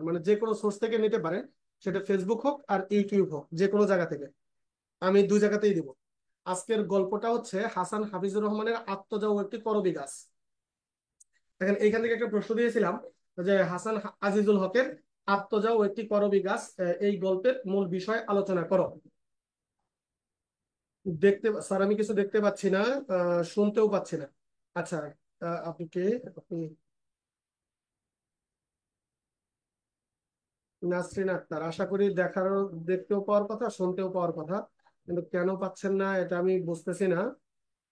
মানে যে কোনো সোর্স থেকে নিতে পারেন, সেটা ফেসবুক হোক আর ইউটিউব হোক, যে কোনো জায়গা থেকে। আমি দুই জায়গাতেই দিব। আজকের গল্পটা হচ্ছে হাসান হাফিজুর রহমানের আত্মজা ও একটি করবী গাছ। দেখেন এইখান থেকে একটা প্রশ্ন দিয়েছিলাম যে হাসান আজিজুল হকের আত্মজা ও একটি করবী গাছ, এই গল্পের মূল বিষয় আলোচনা করো। দেখতে স্যার আমি কিছু দেখতে পাচ্ছি না, শুনতেও পাচ্ছি না। আচ্ছা, আপনি কে? আপনি নাসরিন আক্তার, আশা করি দেখার, দেখতেও পাওয়ার কথা, শুনতেও পাওয়ার কথা, কিন্তু কেন পাচ্ছেন না এটা আমি বুঝতেছি না।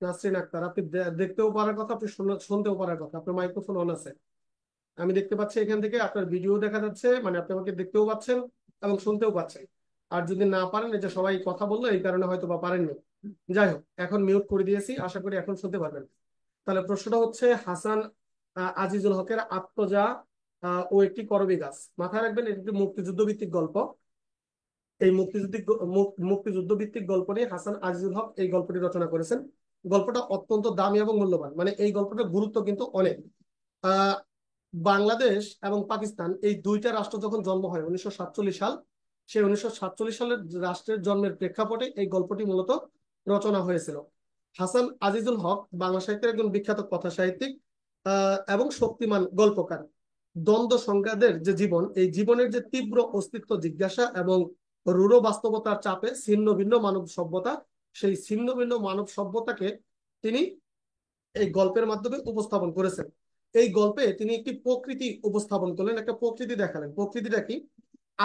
নাসরিন আক্তার, আপনি দেখতেও পারার কথা, আপনি শুনতেও পারার কথা, আপনার মাইক্রোফোন অন আছে। আমি দেখতে পাচ্ছি এখান থেকে আপনার ভিডিও দেখা যাচ্ছে, মানে আপনি আমাকে দেখতেও পাচ্ছেন এবং শুনতেও পাচ্ছেন। আর যদি না পারেন, এই যে সবাই কথা বললো এই কারণে হয়তো বা পারেননি। যাই হোক, এখন মিউট করে দিয়েছি, আশা করি এখন শুনতে পারবেন। তাহলে প্রশ্নটা হচ্ছে হাসান আজিজুল হকের আত্মজা ও একটি করবী গাছ। মাথায় রাখবেন এটি একটি মুক্তিযুদ্ধ ভিত্তিক গল্প। এই মুক্তিযুদ্ধ ভিত্তিক গল্প নিয়ে হাসান আজিজুল হক এই গল্পটি রচনা করেছেন। গল্পটা অত্যন্ত দামি এবং মূল্যবান, মানে এই গল্পটার গুরুত্ব কিন্তু অনেক। আহ বাংলাদেশ এবং পাকিস্তান এই দুইটা রাষ্ট্র যখন জন্ম হয় 1947 সাল, সেই 1947 সালের রাষ্ট্রের জন্মের প্রেক্ষাপটে এই গল্পটি মূলত রচনা হয়েছিল। হাসান আজিজুল হক বাংলা সাহিত্যের একজন বিখ্যাত কথা সাহিত্যিক এবং শক্তিমান গল্পকার। দ্বন্দ্ব সংঘাতের যে জীবন, এই জীবনের যে তীব্র অস্তিত্ব জিজ্ঞাসা এবং রূঢ় বাস্তবতার চাপে ছিন্ন ভিন্ন মানব সভ্যতা, সেই ছিন্ন ভিন্ন মানব সভ্যতাকে তিনি এই গল্পের মাধ্যমে উপস্থাপন করেছেন। এই গল্পে তিনি একটি প্রকৃতি উপস্থাপন করলেন, একটা প্রকৃতি দেখালেন। প্রকৃতিটা কি?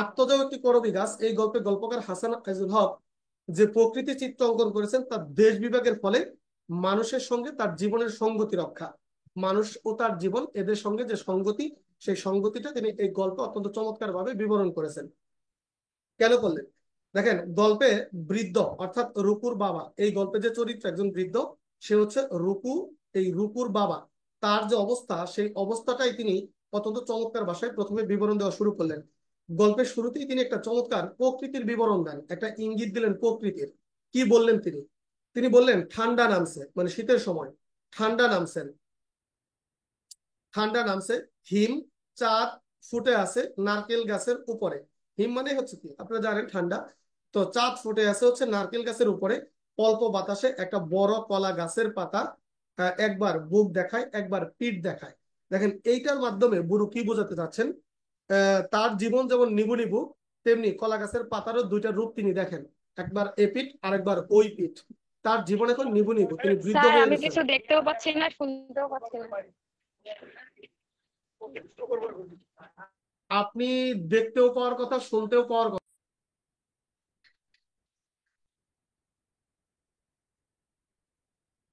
আত্মজা একটি করবী গাছ, এই গল্পে গল্পকার হাসান আজিজুল হক যে প্রকৃতি চিত্র অঙ্কন করেছেন তার দেশ বিভাগের ফলে মানুষের সঙ্গে তার জীবনের সঙ্গতি রক্ষা, মানুষ ও তার জীবন এদের সঙ্গে যে সঙ্গতি, সেই সঙ্গতিটা তিনি এই গল্পে অত্যন্ত চমৎকার ভাবে বিবরণ করেছেন। কেন করলেন? দেখেন গল্পে বৃদ্ধ অর্থাৎ রুকুর বাবা, এই গল্পে যে চরিত্র একজন বৃদ্ধ, সে হচ্ছে রুকু। এই রুকুর বাবা, তার যে অবস্থা, সেই অবস্থাটাই তিনি অত্যন্ত চমৎকার ভাষায় প্রথমে বিবরণ দেওয়া শুরু করলেন। গল্পের শুরুতেই তিনি একটা চমৎকার প্রকৃতির বিবরণ দেন, একটা ইঙ্গিত দিলেন প্রকৃতির। কি বললেন তিনি? তিনি বললেন ঠান্ডা নামছে, মানে শীতের সময় ঠান্ডা নামছেন, ঠান্ডা নামছে, হিম, চাঁদ ফুটে আছে নারকেল গাছের উপরে। হিম মানে হচ্ছে কি আপনারা জানেন ঠান্ডা। তো চাঁদ ফুটে আছে হচ্ছে নারকেল গাছের উপরে। অল্প বাতাসে একটা বড় কলা গাছের পাতা একবার বুক দেখায়, একবার পিঠ দেখায়। দেখেন এইটার মাধ্যমে বুড়ো কি বোঝাতে চাচ্ছেন? তার জীবন যেমন নিবু নিবু, তেমনি কলা গাছের পাতারও দুইটা রূপ তিনি দেখেন, একবার এ পিঠ আর একবার ওই পিঠ। তার জীবন এখন নিবু নিবু, তিনি বৃদ্ধ স্যার হয়ে আমি গেছেন। কিছু দেখতেও পাচ্ছি না, শুনতেও পাচ্ছি না। আপনি দেখতেও পাওয়ার কথা, শুনতেও পাওয়ার কথা।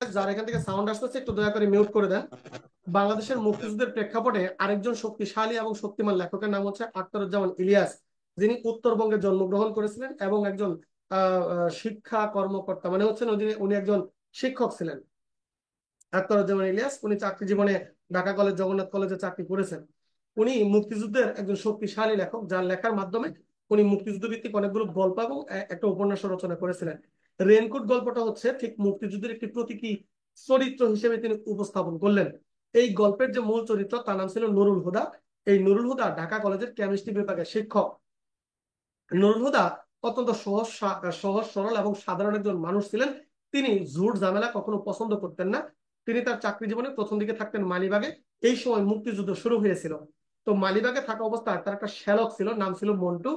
যার এখান থেকে সাউন্ড আসতেছে একটু দয়া করে মিউট করে দেন। বাংলাদেশের মুক্তিযুদ্ধের প্রেক্ষাপটে আরেকজন শক্তিশালী এবং শক্তিমান লেখকের নাম হচ্ছে আখতারুজ্জামান ইলিয়াস, যিনি উত্তরবঙ্গে জন্মগ্রহণ করেছিলেন এবং একজন শিক্ষা কর্মকর্তা, মানে হচ্ছেন উনি একজন শিক্ষক ছিলেন। আখতারুজ্জামান ইলিয়াস উনি চাকরি জীবনে ঢাকা কলেজ, জগন্নাথ কলেজে চাকরি করেছেন। উনি মুক্তিযুদ্ধের একজন শক্তিশালী লেখক, যার লেখার মাধ্যমে উনি মুক্তিযুদ্ধ ভিত্তিক অনেকগুলো গল্প এবং একটা উপন্যাস রচনা করেছিলেন। রেনকোট গল্পটা হচ্ছে ঠিক মুক্তিযুদ্ধের একটি প্রতীকী চরিত্র হিসেবে তিনি উপস্থাপন করলেন। এই গল্পের যে মূল চরিত্র তার নাম ছিল নুরুল হুদা। এই নুরুল হুদা ঢাকা কলেজের কেমিস্ট্রি বিভাগের শিক্ষক। নুরুল হুদা অত্যন্ত সহজ সরল এবং সাধারণ একজন মানুষ ছিলেন। তিনি ঝুট ঝামেলা কখনো পছন্দ করতেন না। তিনি তার চাকরি জীবনে প্রথম দিকে থাকতেন মালিবাগে। এই সময় মুক্তিযুদ্ধ শুরু হয়েছিল। তো মালিবাগে থাকা অবস্থায় তার একটা শ্যালক ছিল, নাম ছিল মন্টু।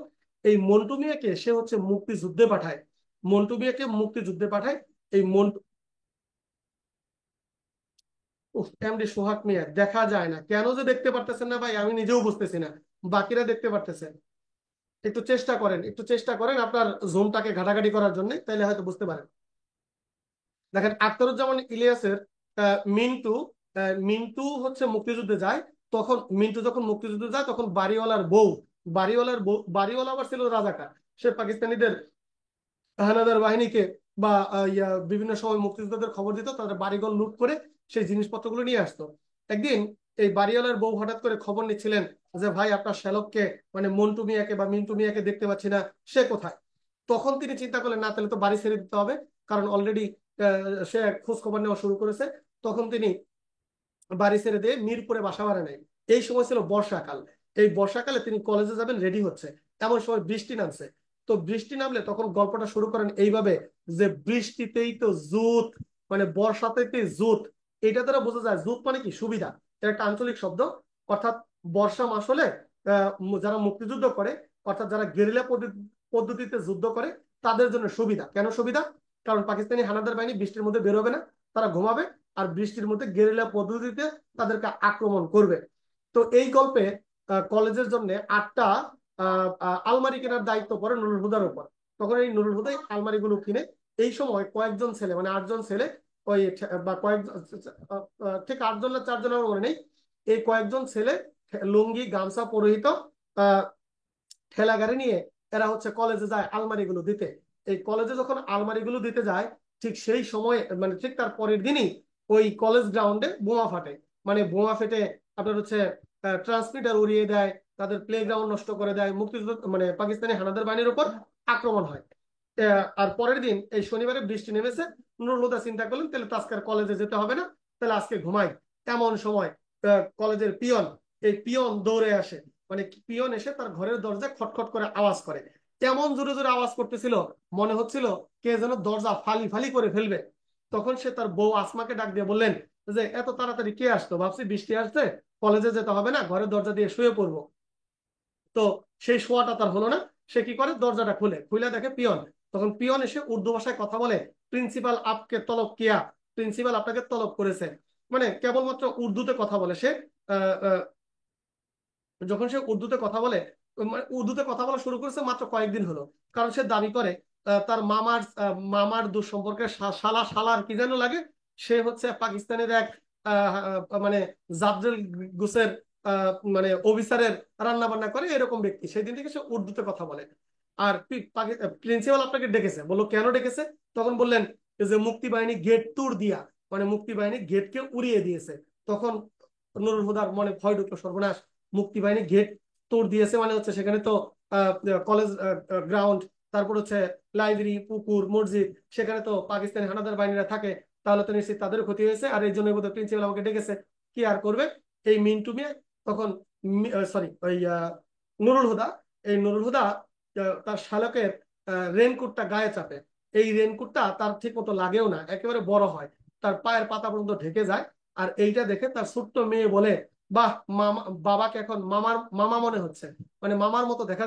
এই মন্টু মিয়াকে সে হচ্ছে মুক্তিযুদ্ধে পাঠায়। মন্টু মিয়াকে মুক্তিযুদ্ধে পাঠায়। এই মন্টু, এমডি সোহাগ মিয়া দেখা যায় না কেন, যে দেখতে পারতেছেন না ভাই আমি নিজেও বুঝতেছি না, বাকিরা দেখতে পারতেছেন। একটু চেষ্টা করেন, একটু চেষ্টা করেন আপনার জুমটাকে ঘাটাঘাটি করার জন্য, তাইলে হয়তো বুঝতে পারেন। দেখেন আখতারুজ্জামান ইলিয়াসের মিন্টু, মিন্টু হচ্ছে মুক্তিযুদ্ধে যায়। তখন মিন্টু যখন মুক্তিযুদ্ধে যায় তখন বাড়িওয়ালা আবার ছিল রাজাকার। সে পাকিস্তানিদের হানাদার বাহিনীকে বা বিভিন্ন সময় মুক্তিযোদ্ধাদের খবর দিত, তাদের বাড়িঘর লুট করে সেই জিনিসপত্রগুলো নিয়ে আসতো। একদিন এই বাড়িওয়ালার বউ হঠাৎ করে খবর নিচ্ছিলেন যে ভাই আপনার শ্যালককে, মানে মন্টু মিয়াকে বা মিন্টু মিয়াকে দেখতে পাচ্ছি না, সে কোথায়? তখন তিনি চিন্তা করলেন না, তাহলে তো বাড়ি ছেড়ে দিতে হবে, কারণ অলরেডি সে খোঁজ খবর নেওয়া শুরু করেছে। তখন তিনি বাড়ি ছেড়ে দিয়ে মিরপুরে বাসা বাড়া নেয়। এই সময় ছিল বর্ষাকাল। এই বর্ষাকালে তিনি কলেজে যাবেন, রেডি হচ্ছে, এমন সময় বৃষ্টি নামছে। তো বৃষ্টি নামলে তখন গল্পটা শুরু করেন এইভাবে যে বৃষ্টিতেই তো জুত, মানে বর্ষাতেই জুত। এটা দ্বারা বোঝা যায় জুত মানে কি সুবিধা, এটা একটা আঞ্চলিক শব্দ। অর্থাৎ বর্ষা মাস হলে যারা মুক্তিযুদ্ধ করে, অর্থাৎ যারা গেরিলা পদ্ধতিতে যুদ্ধ করে, তাদের জন্য সুবিধা। কেন সুবিধা? কারণ পাকিস্তানি হানাদার বাহিনী বৃষ্টির মধ্যে বেরোবে না, তারা ঘুমাবে, আর বৃষ্টির মধ্যে গেরিলা পদ্ধতিতে তাদেরকে আক্রমণ করবে। তো এই গল্পে কলেজের জন্য 8টা আলমারি কেনার দায়িত্ব পড়ে নুরুল হুদার উপর। তখন এই নুরুল হুদাই আলমারিগুলো কিনে। এই সময় কয়েকজন ছেলে, মানে 8জন ছেলে, ওই বা কয়েক ঠিক 8জন না 4জন আমার মনে নেই, এই কয়েকজন ছেলে লুঙ্গি গামছা পরিহিত আহ ঠেলা গাড়ি নিয়ে এরা হচ্ছে কলেজে যায় আলমারিগুলো দিতে। এই কলেজে যখন আলমারিগুলো দিতে যায়, ঠিক সেই সময়ে, মানে ঠিক তার পরের দিনই ওই কলেজ গ্রাউন্ডে বোমা ফাটে। মানে বোমা ফেটে আপনার হচ্ছে ট্রান্সমিটার উড়িয়ে দেয়, তাদের প্লে গ্রাউন্ড নষ্ট করে দেয়, মুক্তিযুদ্ধ মানে পাকিস্তানি হানাদার বাহিনীর উপর আক্রমণ হয়। আর পরের দিন এই শনিবারে বৃষ্টি নেমেছে। নুরুল হুদা চিন্তা করলেন তাহলে তো আজকে কলেজে যেতে হবে না, তাহলে আজকে ঘুমাই। এমন সময় কলেজের পিয়ন, এই পিয়ন দৌড়ে আসে। মানে পিয়ন এসে তার ঘরের দরজায় খটখট করে আওয়াজ করে। এমন জোরে জোরে আওয়াজ করতেছিল, মনে হচ্ছিল কে যেন দরজা ফালি ফালি করে ফেলবে। তখন সে তার বউ আসমাকে ডাক দিয়ে বললেন যে এত তাড়াতাড়ি কে আসতো, ভাবছি বৃষ্টি আসছে, কলেজে যেতে হবে না, ঘরের দরজা দিয়ে শুয়ে পড়বো। তো সেই শোয়াটা তার হলো না। সে কি করে, দরজাটা খুলে খুলে দেখে পিয়ন। তখন পিয়ন এসে উর্দু ভাষায় কথা বলে, প্রিন্সিপাল আপকে তলব কিয়া, প্রিন্সিপাল আপনাকে তলব করেছে। মানে কেবলমাত্র উর্দুতে কথা বলে সে। আহ, আহ, যখন সে উর্দুতে কথা বলে, মানে উর্দুতে কথা বলা শুরু করেছে মাত্র কয়েকদিন হলো। কারণ সে দাবি করে তার মামার দুঃসম্পর্কের শালা শালার কি যেন লাগে, সে হচ্ছে পাকিস্তানের এক মানে জাবজেল গুসের মানে অফিসারের রান্না বান্না করে এরকম ব্যক্তি। সেই দিন থেকে সে উর্দুতে কথা বলে। আর প্রিন্সিপাল আপনাকে ডেকেছে, বললো কেন ডেকেছে? তখন বললেন যে মুক্তি বাহিনী গেট ট্যুর দিয়া, মানে মুক্তি বাহিনী গেটকে উড়িয়ে দিয়েছে। তখন নুরুল হুদার মনে ভয় ঢুকলো, সর্বনাশ, মুক্তি বাহিনী গেট তোড় দিয়েছে, মানে হচ্ছে সেখানে তো কলেজ গ্রাউন্ড, তারপর হচ্ছে লাইব্রেরি, পুকুর, মসজিদ, সেখানে তো পাকিস্তানি হানাদার বাহিনীরা থাকে, তাহলে তো নিশ্চিত তাদের ক্ষতি হয়েছে। আর এই জন্য বোধহয় প্রিন্সিপাল আমাকে ডেকেছে, কি আর করবে। এই মিন্টু মিয়া তখন, সরি ওই নুরুল হুদা, এই নুরুল হুদা তার শালকের রেনকোটটা গায়ে চাপে। এই রেনকোটটা তার ঠিক মতো লাগেও না, একেবারে বড় হয়, তার পায়ের পাতা পর্যন্ত ঢেকে যায়। আর এইটা দেখে তার ছোট্ট মেয়ে বলে, বাহ মামা, বাবাকে এখন মামার মামা মনে হচ্ছে, মানে মামার মতো দেখা